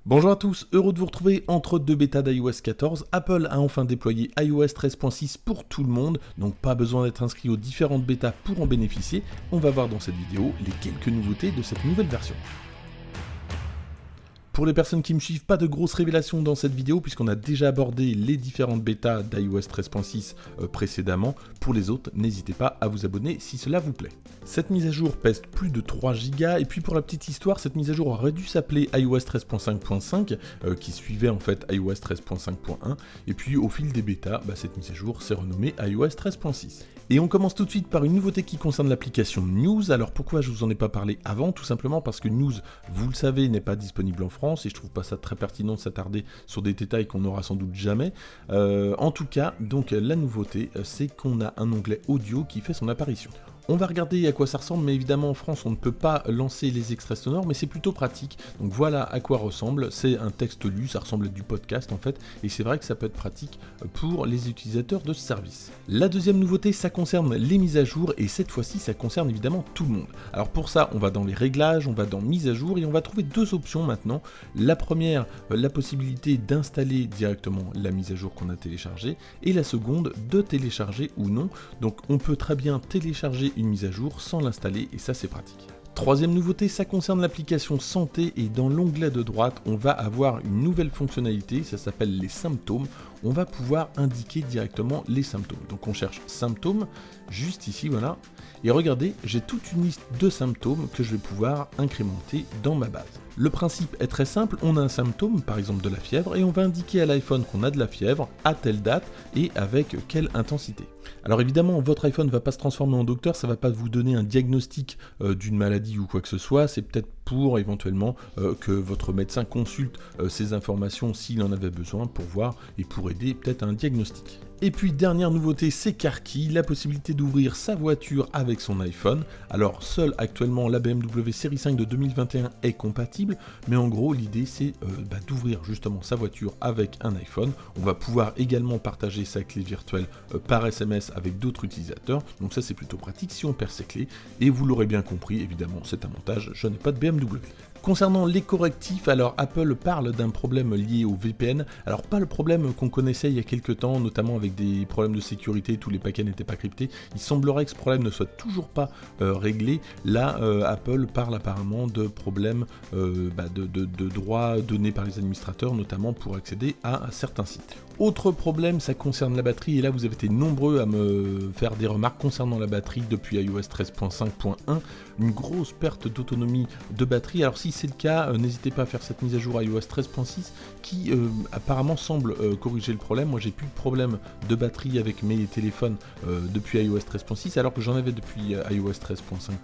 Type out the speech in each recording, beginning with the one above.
Bonjour à tous, heureux de vous retrouver entre deux bêtas d'iOS 14. Apple a enfin déployé iOS 13.6 pour tout le monde, donc pas besoin d'être inscrit aux différentes bêtas pour en bénéficier. On va voir dans cette vidéo les quelques nouveautés de cette nouvelle version. Pour les personnes qui me suivent, pas de grosses révélations dans cette vidéo puisqu'on a déjà abordé les différentes bêtas d'iOS 13.6 précédemment. Pour les autres, n'hésitez pas à vous abonner si cela vous plaît. Cette mise à jour pèse plus de 3 Go et puis pour la petite histoire, cette mise à jour aurait dû s'appeler iOS 13.5.5 qui suivait en fait iOS 13.5.1 et puis au fil des bêtas, cette mise à jour s'est renommée iOS 13.6. Et on commence tout de suite par une nouveauté qui concerne l'application News. Alors pourquoi je vous en ai pas parlé avant? Tout simplement parce que News, vous le savez, n'est pas disponible en France et je trouve pas ça très pertinent de s'attarder sur des détails qu'on n'aura sans doute jamais. En tout cas, donc la nouveauté, c'est qu'on a un onglet audio qui fait son apparition. On va regarder à quoi ça ressemble, mais évidemment en France on ne peut pas lancer les extraits sonores, mais c'est plutôt pratique. Donc voilà à quoi ressemble, c'est un texte lu, ça ressemble à du podcast en fait, et c'est vrai que ça peut être pratique pour les utilisateurs de ce service. La deuxième nouveauté, ça concerne les mises à jour, et cette fois-ci ça concerne évidemment tout le monde. Alors pour ça, on va dans les réglages, on va dans mise à jour, et on va trouver deux options maintenant. La première, la possibilité d'installer directement la mise à jour qu'on a téléchargée, et la seconde, de télécharger ou non. Donc on peut très bien télécharger une mise à jour sans l'installer et ça c'est pratique. Troisième nouveauté, ça concerne l'application santé et dans l'onglet de droite, on va avoir une nouvelle fonctionnalité, ça s'appelle les symptômes. On va pouvoir indiquer directement les symptômes. Donc on cherche symptômes, juste ici, voilà. Et regardez, j'ai toute une liste de symptômes que je vais pouvoir incrémenter dans ma base. Le principe est très simple, on a un symptôme, par exemple de la fièvre, et on va indiquer à l'iPhone qu'on a de la fièvre, à telle date, et avec quelle intensité. Alors évidemment, votre iPhone ne va pas se transformer en docteur, ça ne va pas vous donner un diagnostic d'une maladie ou quoi que ce soit, c'est peut-être pour éventuellement que votre médecin consulte ces informations s'il en avait besoin pour voir et pour aider peut-être à un diagnostic. Et puis dernière nouveauté, c'est CarKey, la possibilité d'ouvrir sa voiture avec son iPhone. Alors seule actuellement la BMW série 5 de 2021 est compatible, mais en gros l'idée c'est d'ouvrir justement sa voiture avec un iPhone. On va pouvoir également partager sa clé virtuelle par SMS avec d'autres utilisateurs, donc ça c'est plutôt pratique si on perd ses clés. Et vous l'aurez bien compris, évidemment c'est un montage, je n'ai pas de BMW. Concernant les correctifs, alors Apple parle d'un problème lié au VPN. Alors pas le problème qu'on connaissait il y a quelques temps, notamment avec des problèmes de sécurité, tous les paquets n'étaient pas cryptés. Il semblerait que ce problème ne soit toujours pas réglé. Là, Apple parle apparemment de problèmes de droits donnés par les administrateurs, notamment pour accéder à certains sites. Autre problème, ça concerne la batterie, et là vous avez été nombreux à me faire des remarques concernant la batterie depuis iOS 13.5.1, une grosse perte d'autonomie de batterie. Alors si c'est le cas, n'hésitez pas à faire cette mise à jour iOS 13.6 qui apparemment semble corriger le problème. Moi j'ai plus de problème de batterie avec mes téléphones depuis iOS 13.6 alors que j'en avais depuis iOS 13.5.1.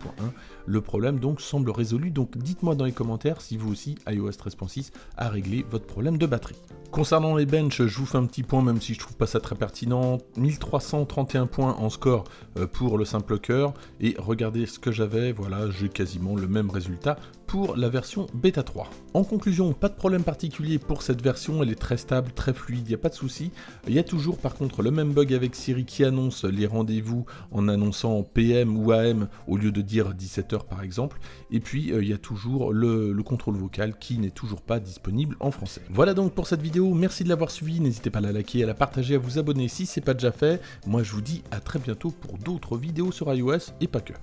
Le problème donc semble résolu, donc dites-moi dans les commentaires si vous aussi iOS 13.6 a réglé votre problème de batterie. Concernant les benches, je vous fais un petit point même si je trouve pas ça très pertinent. 1331 points en score pour le simple cœur, et regardez ce que j'avais, voilà, j'ai quasiment le même résultat pour la version bêta 3. En conclusion, pas de problème particulier pour cette version, elle est très stable, très fluide, il n'y a pas de souci. Il y a toujours par contre le même bug avec Siri qui annonce les rendez-vous en annonçant PM ou AM au lieu de dire 17h par exemple. Et puis il y a toujours le contrôle vocal qui n'est toujours pas disponible en français. Voilà donc pour cette vidéo, merci de l'avoir suivi, n'hésitez pas à la liker, à la partager, à vous abonner si ce n'est pas déjà fait. Moi je vous dis à très bientôt pour d'autres vidéos sur iOS et pas que.